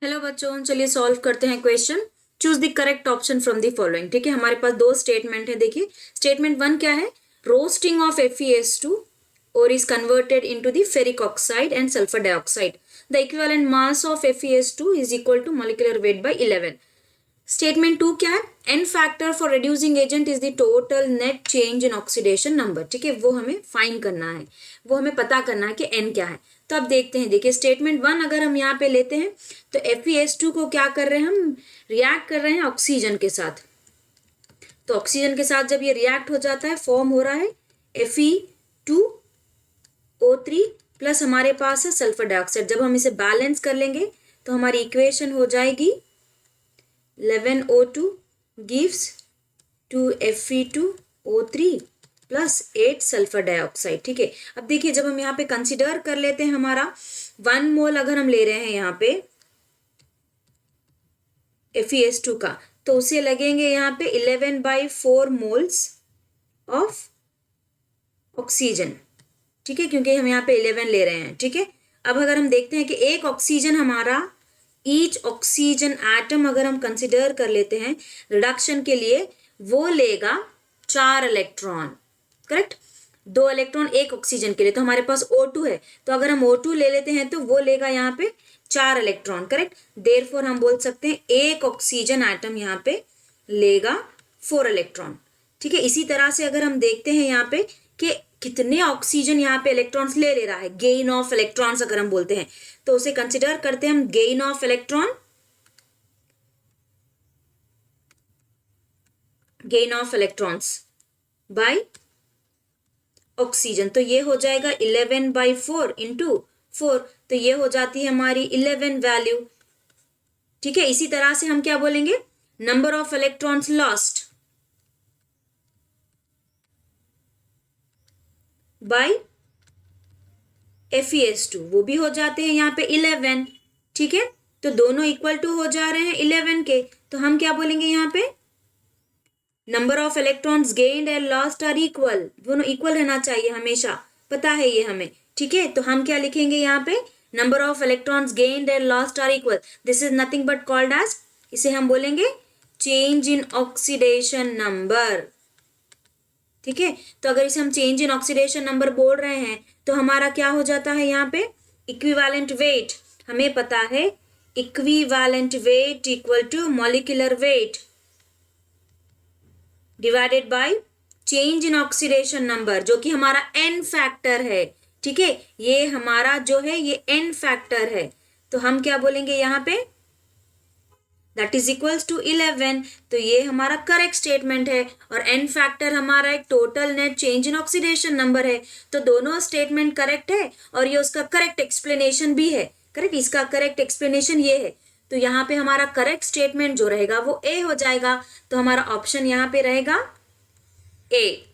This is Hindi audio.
हेलो बच्चों, चलिए सॉल्व करते हैं question. Choose the correct option from the following. ठीक है, हमारे पास दो स्टेटमेंट है। देखिए स्टेटमेंट वन क्या है, रोस्टिंग ऑफ FeS2 और is converted into the ferric oxide and sulphur dioxide. The equivalent mass of FeS2 is equal to molecular weight by 11। Statement two क्या है, N factor for reducing agent is the total net change in oxidation number. ठीक है, वो हमें फाइंड करना है, वो हमें पता करना है कि एन क्या है। तो अब देखते हैं, देखिए स्टेटमेंट वन अगर हम यहाँ पे लेते हैं तो FeS2 को क्या कर रहे हैं, हम रिएक्ट कर रहे हैं ऑक्सीजन के साथ। तो ऑक्सीजन के साथ जब ये रिएक्ट हो जाता है, फॉर्म हो रहा है Fe2O3 प्लस हमारे पास है सल्फर डाइऑक्साइड। जब हम इसे बैलेंस कर लेंगे तो हमारी इक्वेशन हो जाएगी 11O2 gives 2Fe2O3 plus 8 sulphur dioxide. ठीक है, अब देखिए जब हम यहाँ पे कंसिडर कर लेते हैं, हमारा 1 मोल अगर हम ले रहे हैं यहाँ पे FeS2 का, तो उसे लगेंगे यहाँ पे 11/4 मोल्स ऑफ ऑक्सीजन। ठीक है, क्योंकि हम यहाँ पे 11 ले रहे हैं। ठीक है, अब अगर हम देखते हैं कि एक ऑक्सीजन हमारा, ईच ऑक्सीजन एटम अगर हम कंसिडर कर लेते हैं रिडक्शन के लिए, वो लेगा 4 इलेक्ट्रॉन। करेक्ट, 2 इलेक्ट्रॉन एक ऑक्सीजन के लिए। तो हमारे पास O2 है, तो अगर हम O2 ले लेते हैं तो वो लेगा यहाँ पे 4 इलेक्ट्रॉन। करेक्ट, देयरफॉर हम बोल सकते हैं एक ऑक्सीजन एटम यहाँ पे लेगा 4 इलेक्ट्रॉन। ठीक है, इसी तरह से अगर हम देखते हैं यहाँ पे कि कितने ऑक्सीजन यहाँ पे इलेक्ट्रॉन्स ले रहा है, गेन ऑफ इलेक्ट्रॉन्स अगर हम बोलते हैं तो उसे कंसिडर करते हैं हम gain of electron, gain of electrons by oxygen. तो ये हो जाएगा 11/4 इंटू 4, तो ये हो जाती है हमारी 11 वैल्यू। ठीक है, इसी तरह से हम क्या बोलेंगे, number of electrons lost by FeS2, वो भी हो जाते हैं यहाँ पे 11। ठीक है, तो दोनों इक्वल टू हो जा रहे हैं 11 के, तो हम क्या बोलेंगे यहाँ पे, number of electrons gained and lost are equal. दोनों इक्वल रहना चाहिए हमेशा, पता है ये हमें। ठीक है, तो हम क्या लिखेंगे यहाँ पे, number of electrons gained and lost are equal. This is nothing but called as, इसे हम बोलेंगे चेंज इन ऑक्सीडेशन नंबर। ठीक है, तो अगर इसे हम चेंज इन ऑक्सीडेशन नंबर बोल रहे हैं तो हमारा क्या हो जाता है यहाँ पे, इक्विवेलेंट वेट। हमें पता है equivalent weight equal to molecular weight divided by change in oxidation number, जो कि हमारा n फैक्टर है। ठीक है, ये हमारा जो है ये n फैक्टर है, तो हम क्या बोलेंगे यहाँ पे, दैट इज इक्वल्स टू 11। तो ये हमारा करेक्ट स्टेटमेंट है, और n फैक्टर हमारा एक total net change in oxidation number है। तो दोनों स्टेटमेंट करेक्ट है और ये उसका करेक्ट एक्सप्लेनेशन भी है। करेक्ट, इसका करेक्ट एक्सप्लेनेशन ये है। तो यहाँ पे हमारा करेक्ट स्टेटमेंट जो रहेगा वो A हो जाएगा। तो हमारा ऑप्शन यहाँ पे रहेगा A।